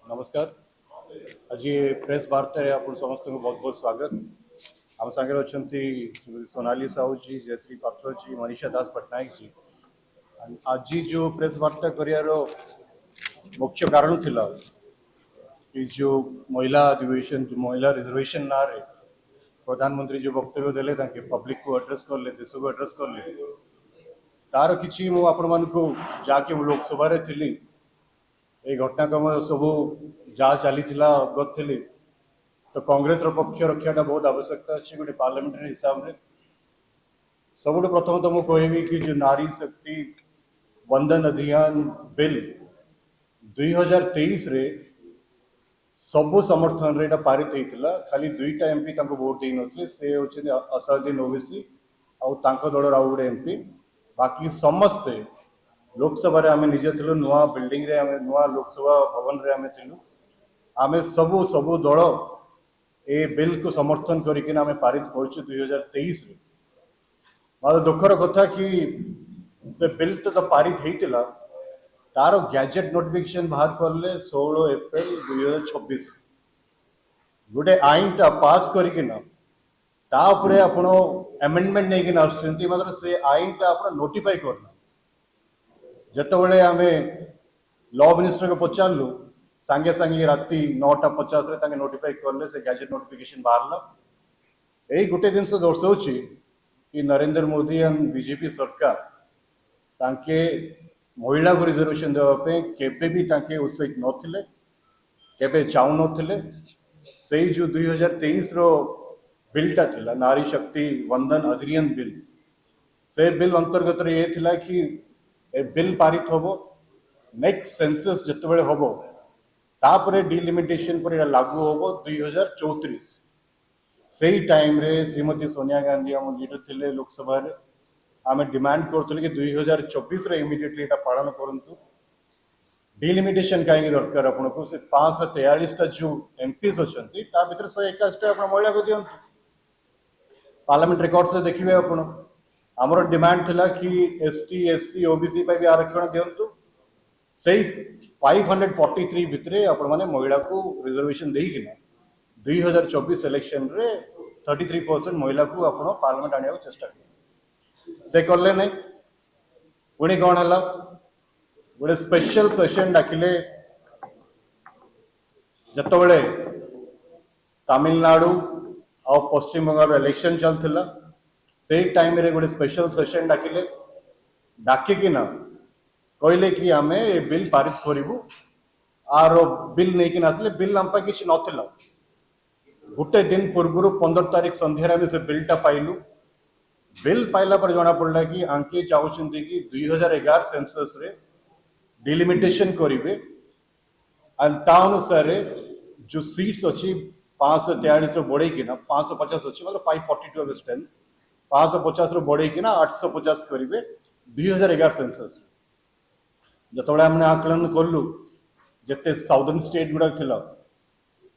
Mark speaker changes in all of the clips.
Speaker 1: नमस्कार। आज प्रेस वार्ता आप समस्त को बहुत बहुत स्वागत। आम सागर अच्छा सोनाली साहू जी, जयश्री पात्र जी, मनीषा दास पट्टनायक जी। आज जो प्रेस वार्ता करार मुख्य कारण थिला कि जो महिला अधिवेशन महिला रिजर्वेशन ना रे प्रधानमंत्री जो वक्तव्य देले पब्लिक को एड्रेस करले, देश को एड्रेस करले, तार किसी जाके लोकसभा थी ये घटनाक्रम सब जहाँ चली अवगत थी तो कांग्रेस पक्ष रक्षाटा बहुत आवश्यकता अच्छी गोटे पार्लियामेंटारी हिसाब से सब प्रथम तो मुझे कहबी कि जो नारी शक्ति वंदन अधिनियम बिल 2023 रे सबु समर्थन रे पारित होता खाली दुईटा एमपी वोट दे नथिले से होचे असदुद्दीन ओवैसी और दल आउ गोटे एमपी बाकी समस्ते लोकसभा रे आमे निजे थिलु नुआ बिल्डिंग रे आमे नुआ लोकसभा भवन रे आमे थिलु आमे सबु सबु दल ए बिल को समर्थन करके आमे पारित करछु 2023 रे। मतलब दुखर कथा कि से बिल तो पारित होता तार गैजेट नोटिफिकेशन बाहर करले 16 एप्रिल 2026 गोटे आईन टा पास करके तापरे आपण अमेंडमेंट नहीं कि आसुचंती मतलब से आईन टा आपण नोटिफाई करना जिते आम लॉ मिनिस्टर को पचारू सांगे सांगे राति 9:50 रे नोटिफाई करले से गैजेट नोटिफिकेशन बाहरला। यही गोटे जिन दर्शाऊँ कि नरेंद्र मोदी एंड बीजेपी सरकार तांके महिला को रिजर्वेशन देवाई केबे भी तांके उत्साहित नथिले केबे चाहू नथिले। से जो 2023 रो बिलटा थिला नारी शक्ति वंदन अधिनियम बिल से बिल अंतर्गत ये थिला कि ए बिल पारित होबो नेक्स्ट सेंसस जिते होबो तापरे डिलिमिटेशन पर लागू होबो 2034 से टाइम रे श्रीमती सोनिया गांधी आम लीडर थिले लोकसभा रे आम डिमांड करथले कि 2024 रे इमिडिएटली एटा पालन करंतु डिलिमिटेशन कहीं दरकार आपन को से 543 टा जो एमपीस अछंती ता भीतर 121 टा आपन महिला को दियंतु पार्लियामेंट रिकॉर्ड से देखिए आपन आमर डिमांड थिला कि एसटी एससी ओबीसी पे भी आरक्षण दियंतु सही 543 भितरे आपण माने महिला को रिजर्वेशन देई किना 2024 इलेक्शन रे 33% महिला को आपण पार्लियामेंट आनिया चेष्टा कर से करले नहीं पुणी कौन है गोटे स्पेशल सेशन डाकिले जिते तमिलनाडु और पश्चिम बंगाल इलेक्शन चलता से टाइम रे गोटे स्पेशल सेशन डाकिले डाकिकी ना कहले कि आम ए बिल पारित करूँ आर बिल नहीं आसले बिल आम कि नाला गोटे दिन पूर्व 15 तारीख संध्यार से बिलटा पाइलु बिल पाइला पर जना पड़ा कि आंके चाहते कि 2011 सेंसस रे डिलिमिटेशन करेंगे अनुसार जो सीट्स अच्छी 543 बढ़े कि 550 अच्छी मतलब 542 स्ट्रेंथ 550 बढ़े कि 850 करेंगे 2011 सेंसस जो आम आकलन कलु जिते साउदर्न स्टेट गुड़ाक थिला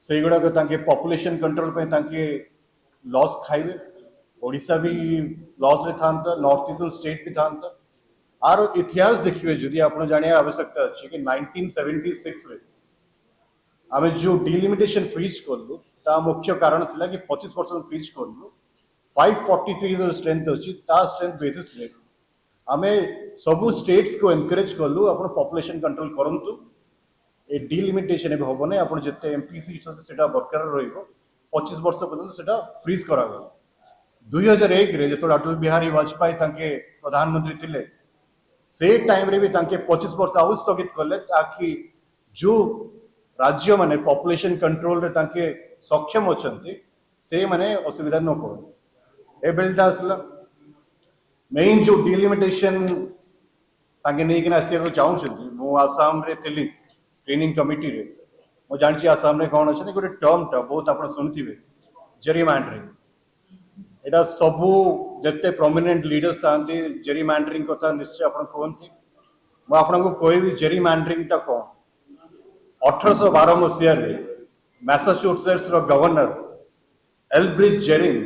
Speaker 1: से गुड़ाक पॉपुलेशन कंट्रोल पे लॉस खाइबे ओडिशा भी लॉस रे था नॉर्थ ईस्टर्न स्टेट भी था आर इतिहास देखिए जदि आप जानिया आवश्यकता अच्छी कि 1976 रे आम जो डिलिमिटेशन फ्रीज कलु ता मुख्य कारण थिला कि 25% फ्रीज कलु 543 जो स्ट्रेंथ अच्छी ता स्ट्रेंथ बेसिस रे आमे सबू स्टेट्स को एनकरेज कलु अपन पॉपुलेशन कंट्रोल करंतु ए डिलिमिटेशन एबे होबो नै अपन जते एमपी सीट्स আছে সেটা बरकरार रहइबो 25 वर्ष पर्यंत सेटा फ्रीज करा गला 2001 रे जतो अटल बिहारी वाजपेयी तांके प्रधानमंत्री थिले से टाइम रे भी तांके 25 वर्ष आउ स्थगित करले ताकि जो राज्य माने पॉपुलेशन कंट्रोल रे तांके सक्षम अछंती से माने असुविधा न पड़ो ए बिलटा असला मेन जो डिलिमिटेशन तांके नै कि आसिया चाहूछंती मो आसाम रे थिली स्क्रीनिंग कमिटी रे मो जानची आसाम रे कोन अछि गोटे टर्म टा बहुत आपण सुनथिबे जेरीमैंडरिंग एटा सबु जते प्रोमिनेंट लीडर्स थांती जेरीमैंडरिंग कथा निश्चय आपण कोनथि मो आपण को कहबी जेरीमैंडरिंग टा कोन 1812 मसिया रे मैसाचुसेट्स रो गवर्नर एल्ब्रिज जेरिंग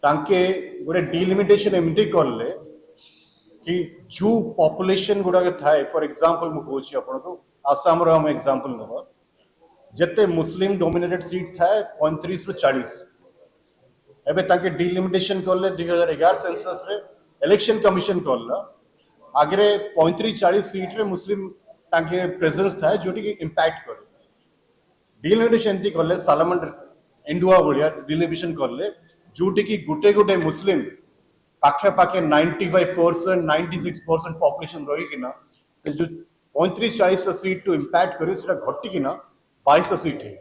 Speaker 1: तांके गोटे डिलिमिटेशन एमती करले कि जो पॉपुलेशन गुड़ा थाए फॉर एग्जांपल मु कहूँ आपको आसाम रो हम एग्जांपल नवा जिते मुस्लिम डोमिनेटेड सीट थाए 35 रु 40 एबे ताके डिलिमिटेशन करले 2011 सेंसस रे इलेक्शन कमिशन करला आगे 35-40 सीट रे मुस्लिम ताके प्रेजेंस थाए जोटी कि इंपैक्ट करे डिलिमिटेशन एंती करले सालमन इंडुआ भलिया डिलिमिटेशन करले जोटी कि गुटे गुटे मुस्लिम पाखे पाखे 95% 96% पॉपुलेशन रही कि ना से जो 35-40 सीट टू इंपैक्ट करे सेटा घटी कि ना 22 सीट है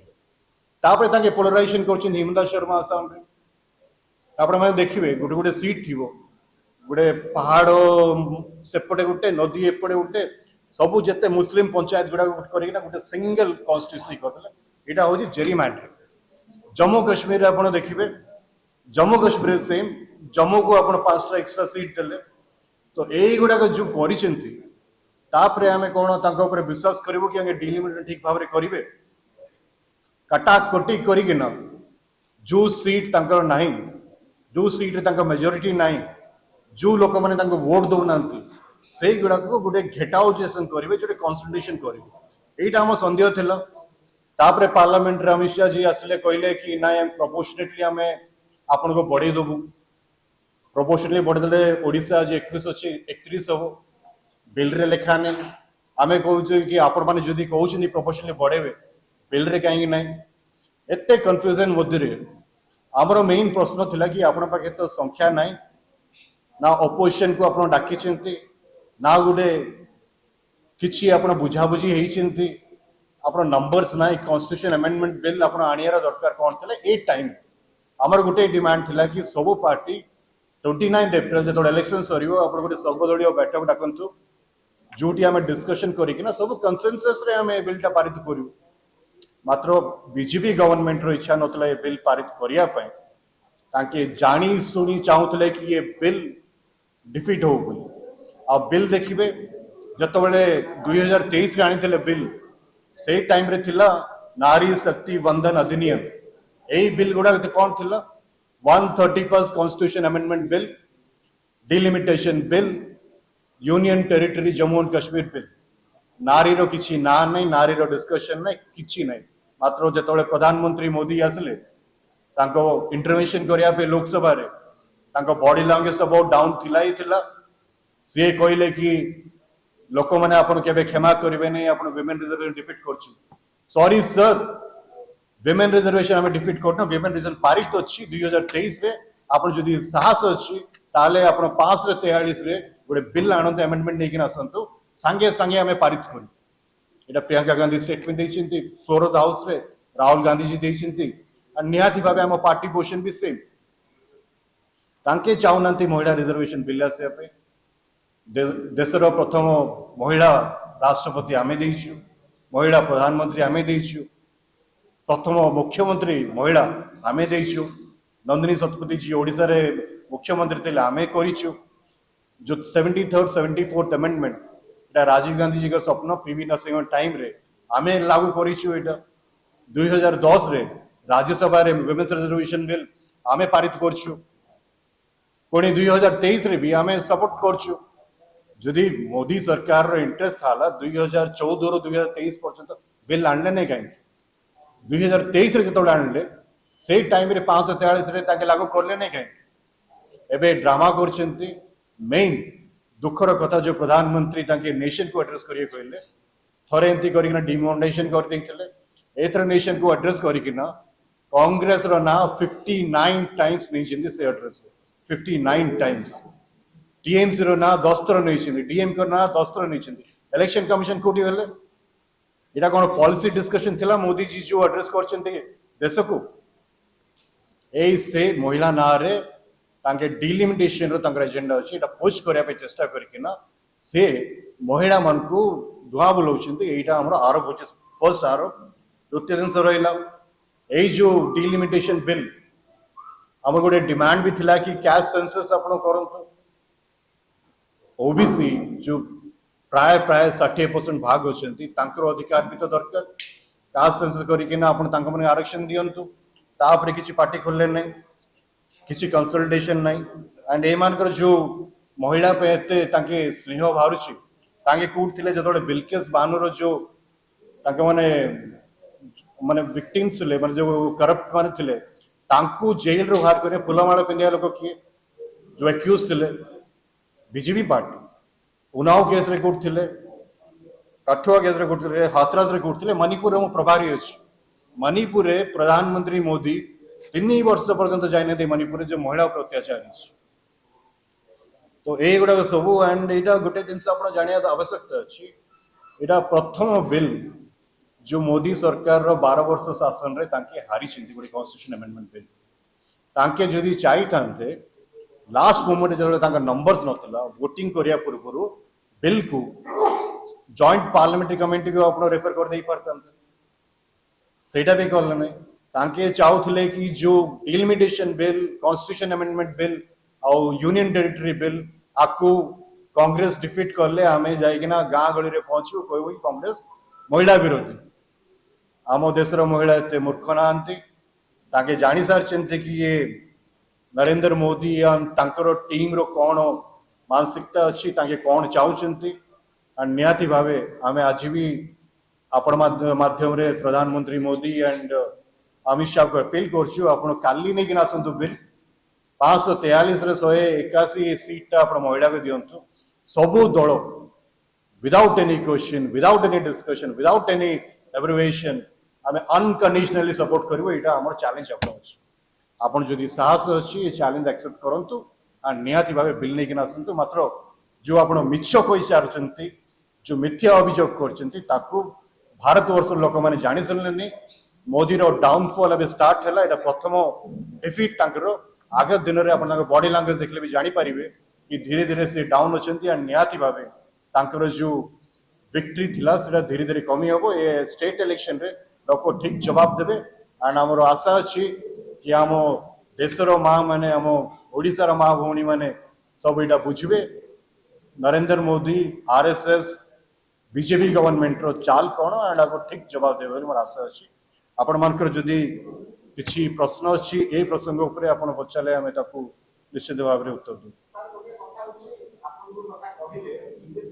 Speaker 1: तापरे ताके पोलराइजेशन करछन हिमंता शर्मा आसाम रे तापरे माने देखिबे गुटे गुटे सीट थिबो गुटे पहाड़ सेपटे गुटे नदी एपटे गुटे सबु जते मुस्लिम पंचायत गुडा करी ना गुटे सिंगल कॉन्स्टिट्यूएंसी करले एटा होजी जेरीमैंडरिंग जम्मू कश्मीर रे आपण देखिबे जम्मू कश्मीर सेम जम्मू को आपण 5टा एक्स्ट्रा सीट देले तो एई गुडा जो करिसेंती तापरे हमें कोन तांको ऊपर विश्वास करबो कि आगे डिलिमिटेशन ठीक भाबरे करिवे काटा कोटी करी कि ना जो सीट तांकर नाही जो सीट रे तांका मेजॉरिटी नाही जो लोक माने तांको वोट दउ नांती सेई गुडा को गुटे घेटाउजेशन करिवे जोटे कंसल्टेशन करिवे एटा हम संदेह थिला तापरे पार्लियामेंट रे अमित शाह जी आसले कहले कि ना प्रोपोर्शनेटली हमें आपन को बढ़े दबु प्रोपोर्शनली बढ़े देले ओडिसा आज 21 अछि 31 हबो बिल रे लेखा नै आमे कहू कि आपण माने जदी कहउछनी प्रोपोर्शनली बढ़ेबे बिल रे काहे नै एते कंफ्यूजन मध्य रे हमरो मेन प्रश्न थिला कि आपण पाखे तो संख्या नै ना ऑपोजिशन को आपण डाकी चिंती ना गुडे किछि आपण बुझा बुझी हेई चिंती आपण नंबर्स नै कॉन्स्टिट्यूशन अमेंडमेंट बिल आपण आनियारा दरकार कोन थिला ए टाइम हमर गुटे डिमांड थिला कि सब पार्टी 29 एप्रिल जो इलेक्शन सरियो आपण गुटे सर्वदलीय बैठक डाकंतु जोटी आमे डिस्कशन करी कि ना सब कंसेंसस रे आमे बिलटा पारित करियो मात्र बीजेपी गवर्नमेंट रो इच्छा नतला ए बिल पारित करिया पय ताकि जानी सुनी चाहूतले कि ये बिल डिफीट हो बोली आ बिल देखिबे जतो बेले 2023 रे आनिथिले बिल से टाइम रे थिला नारी शक्ति वंदन अधिनियम एई बिल गुडा कोन थिला 131st constitution amendment bill delimitation bill union territory Jammu and Kashmir bill नारी रो किछि ना नै नारी रो डिस्कशन नै किछि नै मात्र जतोले प्रधानमंत्री मोदी आसले तांको इंटरवेंशन करिया पे लोकसभा रे तांको बॉडी लैंग्वेज तो बहुत डाउन थिला ही थिला से कहले कि लोक माने आपण केबे क्षमा करिवे नै आपण विमेन रिजर्वेशन डिफीट करछु सॉरी सर विमेन रिजर्वेशन हमें डिफीट करना विमेन रिजर्वेशन पारित अछि 2023 रे आपण जदी साहस अछि ताले आपण 5 रे 43 रे गोटे बिल आनंद अमेंडमेंट नै कि आसंतु संगे संगे हमें पारित करू एटा प्रियंका गांधी स्टेटमेंट दैछिंती फ्लोर ऑफ द हाउस रे राहुल गांधी जी दैछिंती आ निहाती भाबे हम पार्टी पोजिशन भी सेम तांके चाहुनांती महिला रिजर्वेशन बिल आसे पे देशर प्रथम महिला राष्ट्रपति आमे दैछु महिला प्रधानमंत्री आमे दैछु प्रथम मुख्यमंत्री महिला आमे दैछु नंदिनी शतपथी जी ओडिसा रे मुख्यमंत्री थे आमे करिछु जो 73rd 74th अमेंडमेंट एटा राजीव गांधी जी का स्वप्न पीवी नरसिंह टाइम रे आमे लागू करिछु एटा 2010 रे राज्यसभा रे वुमेन्स रिजर्वेशन बिल आमे पारित करछु कोनी 2023 रे भी आमे सपोर्ट करछु जदि मोदी सरकार रो इंटरेस्ट थाला 2014 रो 2023 पर्यंत बिल आणले नै काहे 2023 रे जतो आणले से टाइम रे 543 रे ताके लागू करले नै काहे एबे ड्रामा करछंती मेन दुखर कथा जो प्रधानमंत्री ताके नेशन को एड्रेस करिए कहले थरे एंती करिना डिमोनेटाइजेशन कर देथिले एथर नेशन को एड्रेस करिकिना कांग्रेस रो ना 59 टाइम्स नै जिंदी से एड्रेस 59 टाइम्स टीएमसी रो ना 10 थर नै जिंदी डीएम को ना 10 थर नै जिंदी इलेक्शन कमिशन कोठी गले एटा कोन पॉलिसी डिस्कशन थिला मोदी जी जो एड्रेस करछंती देश को ए से महिला ना रे तांके डिलिमिटेशन रो तांकर एजेंडा अछि एटा पुश करिया पे चेष्टा करिकिना से महिला मन को दुआ बोलौछंती एटा हमर आरोप होछि फर्स्ट आरोप द्वितीय दिन से रहिला ए जो डिलिमिटेशन बिल हमर गोटे डिमांड भी थिला कि कैश सेंसस आपण करंतु ओबीसी जो प्राय प्राय 60% भाग होचंती तांकर अधिकार भी तो दरकार कास्ट सेंसस करिकिना आपण तांक माने आरक्षण दियंतु तापरे किछि पार्टी खोलले नै किछि कंसल्टेशन नै एंड ए मानकर जो महिला पे एते तांके स्नेह बाहरुची तांके कोड थिले जतोले बिल्किस बानोर जो तांके माने विक्टिम्स थिले माने जो करप्ट माने थिले तांकू जेल रो बाहर करे फुलमाला पिंदिया लोक किए जो एक्यूज थिले बीजेपी पार्टी उन्नाव केस रे कोड थिले कठुआ केस रे कोड थिले हाथरस रे कोड थिले मणिपुर रे प्रभारी अछि मणिपुर रे प्रधानमंत्री मोदी 3 वर्ष पर्यंत जाइने मणिपुर जो महिला पर अत्याचार अछि तो ये गुड़ाक सब एंड यहाँ गोटे जिन जाना आवश्यकता अच्छी यहाँ प्रथम बिल जो मोदी सरकार 12 वर्ष शासन रे तांके हारी गोटे कॉन्स्टिट्यूशन अमेंडमेंट बिल तांके जदि चाही थांते लास्ट मोमेंट जो नंबर्स नथिला वोटिंग करिया पूर्व बिल को जॉइंट पार्लियामेंट्री कमिटी को आपण रेफर कर दे पारतांते सेटा भी करले नहीं तांके चाहूले कि जो delimitation bill constitution amendment bill और यूनियन टेरिटरी बिल आपको कांग्रेस डिफीट करले आमे जाइकिना गाँ गली रे पहुंचू कोई कांग्रेस महिला विरोधी आम देशर महिला एते मूर्ख नांती ताके जानी सारचंते कि ये नरेंद्र मोदी या तांकर टीम रो कौन मानसिकता अच्छी ताके कौन चाहूचंती निहाती भावे आमे आज भी आपण माध्यम रे प्रधानमंत्री मोदी एंड अमित शाह को अपील करछु आपण काली नै किना आसंतु बिल 543 रे 181 सीट आपण महिला को दियंतु सबु दल without any question without any discussion without any abbreviation आमे अनकंडीशनली सपोर्ट करबो एटा हमर चैलेंज अप्रोच आपण जदि साहस अछि ए चैलेंज एक्सेप्ट करंतु आ निहाती भाबे बिल नै किना आसंतु मात्र जो आपण मिछ कोइ चारचंती जो मिथ्या अभियोग करचंती ताकू भारत वर्ष लोक माने जानि सलनी मोदी रो डाउनफॉल अब स्टार्ट हैला एटा प्रथम डिफीट तांकर आगे दिन रे आपण बॉडी लैंग्वेज देखले भी जानि परिबे कि धीरे धीरे से डाउन अछंती आ निहाती भाबे तांकर जो विक्ट्री थिला सेटा धीरे धीरे कमी हबो ए स्टेट इलेक्शन रे लोक ठीक जवाब देबे एंड हमरो आशा अछि कि हम देशर मां माने हम ओडिसा रो मां भौणी माने सब एटा बुझबे Narendra Modi RSS BJP government रो चाल कोन एंड आपको ठीक जवाब देबे मोर आशा अछि आपण मानकर जदि किछि प्रश्न अछि ए प्रसंग उपरे आपण पचाले हमें ताकू निश्चित भाव रे उत्तर दू।